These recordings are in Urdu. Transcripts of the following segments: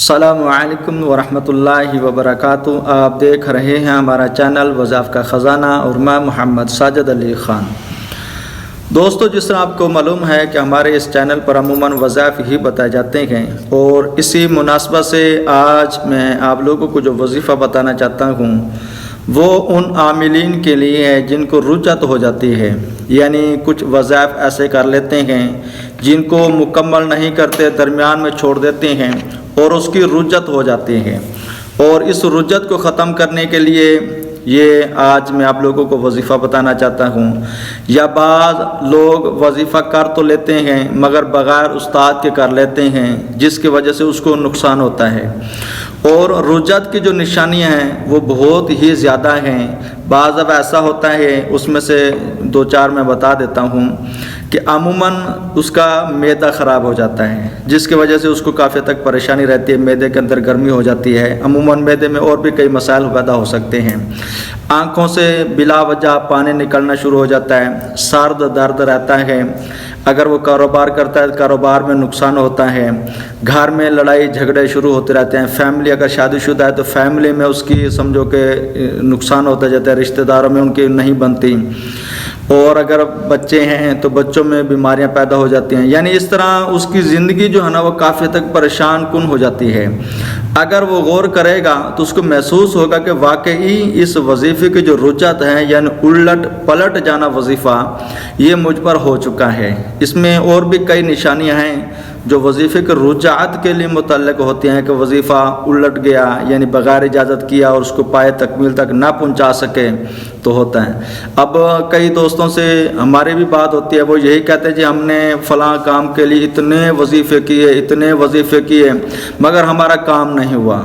السلام علیکم ورحمۃ اللہ وبرکاتہ۔ آپ دیکھ رہے ہیں ہمارا چینل وظائف کا خزانہ اور میں محمد ساجد علی خان۔ دوستو، جس طرح آپ کو معلوم ہے کہ ہمارے اس چینل پر عموماً وظائف ہی بتائے جاتے ہیں، اور اسی مناسبت سے آج میں آپ لوگوں کو جو وظیفہ بتانا چاہتا ہوں وہ ان عاملین کے لیے ہے جن کو رجعت ہو جاتی ہے، یعنی کچھ وظائف ایسے کر لیتے ہیں جن کو مکمل نہیں کرتے، درمیان میں چھوڑ دیتے ہیں اور اس کی رجعت ہو جاتی ہے، اور اس رجعت کو ختم کرنے کے لیے یہ آج میں آپ لوگوں کو وظیفہ بتانا چاہتا ہوں۔ یا بعض لوگ وظیفہ کر تو لیتے ہیں مگر بغیر استاد کے کر لیتے ہیں، جس کی وجہ سے اس کو نقصان ہوتا ہے، اور رجعت کی جو نشانیاں ہیں وہ بہت ہی زیادہ ہیں۔ بعض اب ایسا ہوتا ہے، اس میں سے دو چار میں بتا دیتا ہوں کہ عموماً اس کا معدہ خراب ہو جاتا ہے، جس کی وجہ سے اس کو کافی تک پریشانی رہتی ہے، معدے کے اندر گرمی ہو جاتی ہے، عموماً معدے میں اور بھی کئی مسائل پیدا ہو سکتے ہیں۔ آنکھوں سے بلا وجہ پانی نکلنا شروع ہو جاتا ہے، سر درد رہتا ہے، اگر وہ کاروبار کرتا ہے کاروبار میں نقصان ہوتا ہے، گھر میں لڑائی جھگڑے شروع ہوتے رہتے ہیں، فیملی اگر شادی شدہ ہے تو فیملی میں اس کی سمجھو کہ نقصان ہوتا جاتا ہے، رشتہ داروں میں ان کی نہیں بنتی، اور اگر بچے ہیں تو بچوں میں بیماریاں پیدا ہو جاتی ہیں، یعنی اس طرح اس کی زندگی جو ہے نا وہ کافی تک پریشان کن ہو جاتی ہے۔ اگر وہ غور کرے گا تو اس کو محسوس ہوگا کہ واقعی اس وظیفے کی جو رجعت ہے، یعنی الٹ پلٹ جانا وظیفہ، یہ مجھ پر ہو چکا ہے۔ اس میں اور بھی کئی نشانیاں ہیں جو وظیفے کے رجعت کے لیے متعلق ہوتی ہیں کہ وظیفہ الٹ گیا، یعنی بغیر اجازت کیا اور اس کو پائے تکمیل تک نہ پہنچا سکے تو ہوتا ہے۔ اب کئی دوستوں سے ہمارے بھی بات ہوتی ہے، وہ یہی کہتے ہیں جی ہم نے فلاں کام کے لیے اتنے وظیفے کیے مگر ہمارا کام نہیں ہوا۔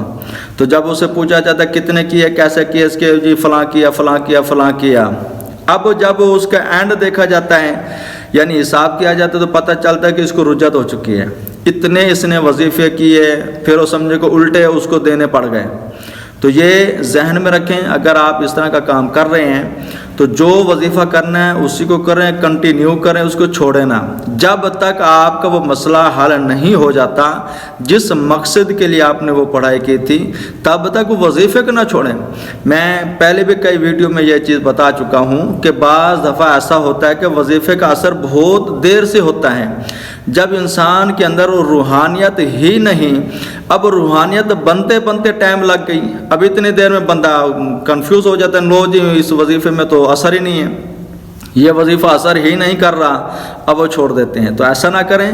تو جب اسے پوچھا جاتا ہے کتنے کیے، کیسے کیے، اس کے جی فلاں کیا۔ اب جب اس کا اینڈ دیکھا جاتا ہے، یعنی حساب کیا جاتا ہے، تو پتہ چلتا ہے کہ اس کو رجعت ہو چکی ہے، اتنے اس نے وظیفے کیے، پھر وہ سمجھے کو الٹے اس کو دینے پڑ گئے۔ تو یہ ذہن میں رکھیں، اگر آپ اس طرح کا کام کر رہے ہیں تو جو وظیفہ کرنا ہے اسی کو کریں، کنٹینیو کریں، اس کو چھوڑیں نہ، جب تک آپ کا وہ مسئلہ حل نہیں ہو جاتا جس مقصد کے لیے آپ نے وہ پڑھائی کی تھی، تب تک وہ وظیفے کو نہ چھوڑیں۔ میں پہلے بھی کئی ویڈیو میں یہ چیز بتا چکا ہوں کہ بعض دفعہ ایسا ہوتا ہے کہ وظیفے کا اثر بہت دیر سے ہوتا ہے، جب انسان کے اندر وہ روحانیت ہی نہیں، اب روحانیت بنتے ٹائم لگ گئی، اب اتنی دیر میں بندہ کنفیوز ہو جاتا ہے، لو جی اس وظیفے میں تو اثر ہی نہیں ہے، یہ وظیفہ اثر ہی نہیں کر رہا، اب وہ چھوڑ دیتے ہیں۔ تو ایسا نہ کریں،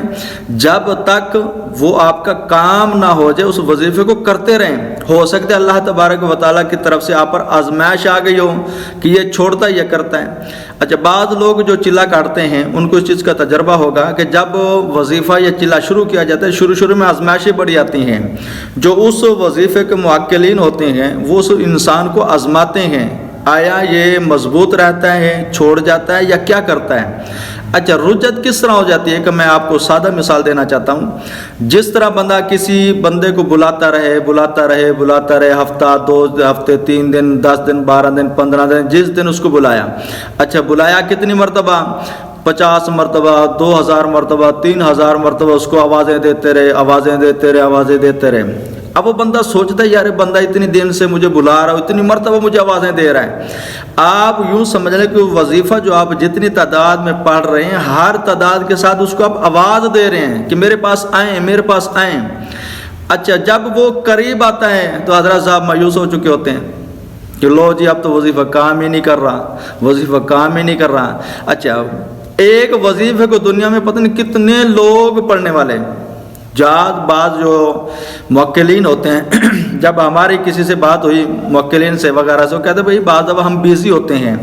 جب تک وہ آپ کا کام نہ ہو جائے اس وظیفے کو کرتے رہیں۔ ہو سکتا ہے اللہ تبارک و تعالیٰ کی طرف سے آپ پر آزمائش آ گئی ہو کہ یہ چھوڑتا ہے، یہ کرتا ہے۔ اچھا، بعض لوگ جو چلا کاٹتے ہیں ان کو اس چیز کا تجربہ ہوگا کہ جب وظیفہ یا چلا شروع کیا جاتا ہے، شروع میں آزمائشیں بڑی آتی ہیں، جو اس وظیفے کے موکلین ہوتے ہیں وہ اس انسان کو آزماتے ہیں، آیا یہ مضبوط رہتا ہے، چھوڑ جاتا ہے یا کیا کرتا ہے۔ اچھا، رجعت کس طرح ہو جاتی ہے کہ میں آپ کو سادہ مثال دینا چاہتا ہوں۔ جس طرح بندہ کسی بندے کو بلاتا رہے ہفتہ، 2 ہفتے، 3 دن، 10 دن، 12 دن، 15 دن، جس دن اس کو بلایا، اچھا بلایا کتنی مرتبہ؟ 50 مرتبہ، 2000 مرتبہ، 3000 مرتبہ اس کو آوازیں دیتے رہے۔ اب وہ بندہ سوچتا ہے یار بندہ اتنی دن سے مجھے بلا رہا ہے، اتنی مرتبہ مجھے آوازیں دے رہا ہے۔ آپ یوں سمجھ لیں کہ وظیفہ جو آپ جتنی تعداد میں پڑھ رہے ہیں، ہر تعداد کے ساتھ اس کو آپ آواز دے رہے ہیں کہ میرے پاس آئیں۔ اچھا، جب وہ قریب آتا ہے تو حضرت صاحب مایوس ہو چکے ہوتے ہیں کہ لو جی اب تو وظیفہ کام ہی نہیں کر رہا۔ اچھا، ایک وظیفے کو دنیا میں پتہ نہیں کتنے لوگ پڑھنے والے ہیں۔ بعض جو موکلین ہوتے ہیں، جب ہماری کسی سے بات ہوئی موکلین سے وغیرہ سے، وہ کہتے ہیں بھائی بعض دفعہ ہم بیزی ہوتے ہیں،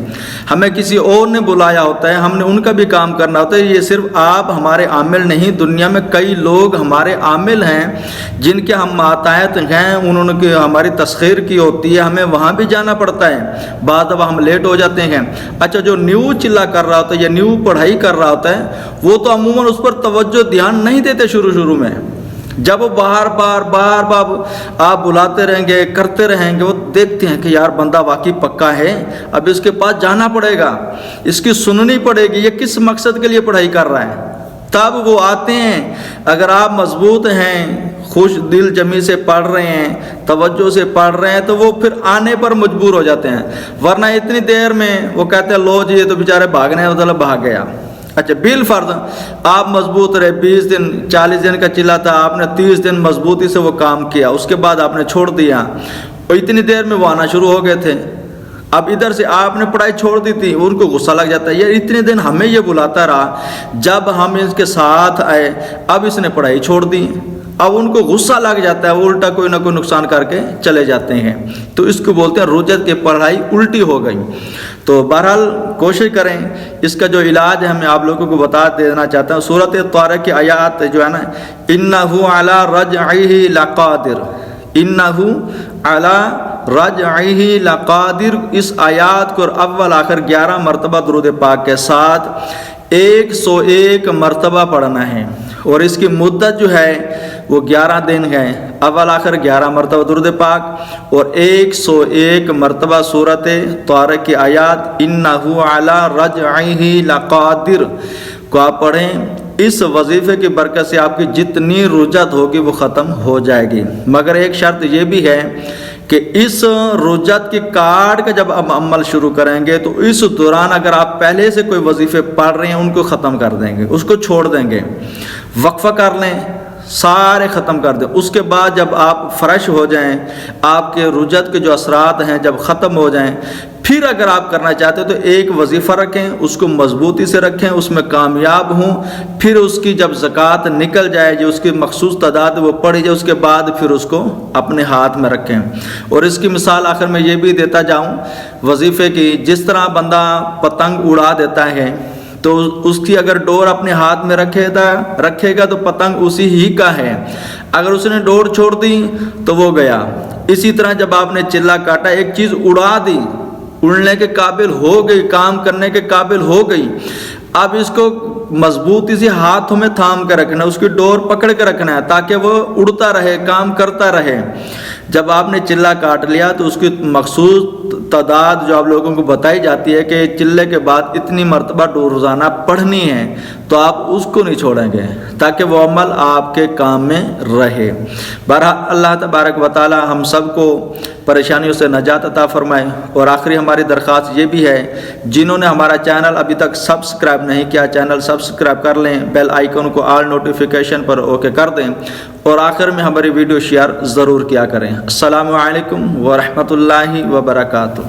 ہمیں کسی اور نے بلایا ہوتا ہے، ہم نے ان کا بھی کام کرنا ہوتا ہے، یہ صرف آپ ہمارے عامل نہیں، دنیا میں کئی لوگ ہمارے عامل ہیں جن کے ہم ماتحت ہیں، انہوں نے ہماری تسخیر کی ہوتی ہے، ہمیں وہاں بھی جانا پڑتا ہے، بعض دفعہ ہم لیٹ ہو جاتے ہیں۔ اچھا، جو نیو چلا کر رہا ہوتا ہے یا نیو پڑھائی کر رہا ہوتا ہے وہ تو عموماً اس پر توجہ دھیان نہیں دیتے شروع میں، جب وہ بار بار آپ بلاتے رہیں گے، کرتے رہیں گے، وہ دیکھتے ہیں کہ یار بندہ واقعی پکا ہے، اب اس کے پاس جانا پڑے گا، اس کی سننی پڑے گی، یہ کس مقصد کے لیے پڑھائی کر رہا ہے۔ تب وہ آتے ہیں۔ اگر آپ مضبوط ہیں، خوش دل جمی سے پڑھ رہے ہیں، توجہ سے پڑھ رہے ہیں، تو وہ پھر آنے پر مجبور ہو جاتے ہیں، ورنہ اتنی دیر میں وہ کہتے ہیں لو جی یہ تو بیچارے بھاگنے ہیں، مطلب بھاگ گیا۔ اچھا بالفرض آپ مضبوط رہے، 20 دن 40 دن کا چلا تھا، آپ نے 30 دن مضبوطی سے وہ کام کیا، اس کے بعد آپ نے چھوڑ دیا، اور اتنی دیر میں وہ آنا شروع ہو گئے تھے۔ اب ادھر سے آپ نے پڑھائی چھوڑ دی تھی، ان کو غصہ لگ جاتا ہے، یہ اتنے دن ہمیں یہ بلاتا رہا، جب ہم اس کے ساتھ آئے اب اس نے پڑھائی چھوڑ دی۔ اب ان کو غصہ لگ جاتا ہے، وہ الٹا کوئی نہ کوئی نقصان کر کے چلے جاتے ہیں، تو اس کو بولتے ہیں رجت کی پڑھائی الٹی ہو گئی۔ تو بہرحال کوشش کریں، اس کا جو علاج ہے میں آپ لوگوں کو بتا دینا چاہتا ہوں۔ سورۃ طارق کی آیات جو ہے نا، انہ علی رجعہ لقادر، انہ علی رجعہ لقادر، اس آیات کو اول آخر 11 مرتبہ درود پاک کے ساتھ 101 مرتبہ پڑھنا ہے، اور اس کی مدت جو ہے وہ 11 دن ہے۔ اول آخر 11 مرتبہ درود پاک اور 101 مرتبہ سورۃ طارق کی آیات انہ علی رجعہ لقادر کو آپ پڑھیں۔ اس وظیفے کی برکت سے آپ کی جتنی رجت ہوگی وہ ختم ہو جائے گی، مگر ایک شرط یہ بھی ہے کہ اس رجت کی کاٹ کا جب آپ عمل شروع کریں گے تو اس دوران اگر آپ پہلے سے کوئی وظیفے پڑھ رہے ہیں ان کو ختم کر دیں گے، اس کو چھوڑ دیں گے، وقفہ کر لیں، سارے ختم کر دیں۔ اس کے بعد جب آپ فریش ہو جائیں، آپ کے رجت کے جو اثرات ہیں جب ختم ہو جائیں، پھر اگر آپ کرنا چاہتے ہیں تو ایک وظیفہ رکھیں، اس کو مضبوطی سے رکھیں، اس میں کامیاب ہوں، پھر اس کی جب زکوٰۃ نکل جائے، جو اس کی مخصوص تعداد وہ پڑھی جائے، اس کے بعد پھر اس کو اپنے ہاتھ میں رکھیں۔ اور اس کی مثال آخر میں یہ بھی دیتا جاؤں وظیفے کی، جس طرح بندہ پتنگ اڑا دیتا ہے تو اس کی اگر ڈور اپنے ہاتھ میں رکھے گا تو پتنگ اسی ہی کا ہے، اگر اس نے ڈور چھوڑ دی تو وہ گیا۔ اسی طرح جب آپ نے چلا کاٹا، ایک چیز اڑا دی، اڑنے کے قابل ہو گئی، کام کرنے کے قابل ہو گئی، اب اس کو مضبوطی سے ہاتھوں میں تھام کے رکھنا ہے، اس کی ڈور پکڑ کے رکھنا ہے تاکہ وہ اڑتا رہے، کام کرتا رہے۔ جب آپ نے چلا کاٹ لیا تو اس کی مخصوص تعداد جو آپ لوگوں کو بتائی جاتی ہے کہ چلے کے بعد اتنی مرتبہ روزانہ پڑھنی ہے، تو آپ اس کو نہیں چھوڑیں گے تاکہ وہ عمل آپ کے کام میں رہے۔ بہرحال اللہ تبارک و تعالی ہم سب کو پریشانیوں سے نجات عطا فرمائے۔ اور آخری ہماری درخواست یہ بھی ہے، جنہوں نے ہمارا چینل ابھی تک سبسکرائب نہیں کیا، چینل سبسکرائب کر لیں، بیل آئیکن کو آل نوٹیفیکیشن پر اوکے کر دیں، اور آخر میں ہماری ویڈیو شیئر ضرور کیا کریں۔ السلام علیکم ورحمۃ اللہ وبرکاتہ۔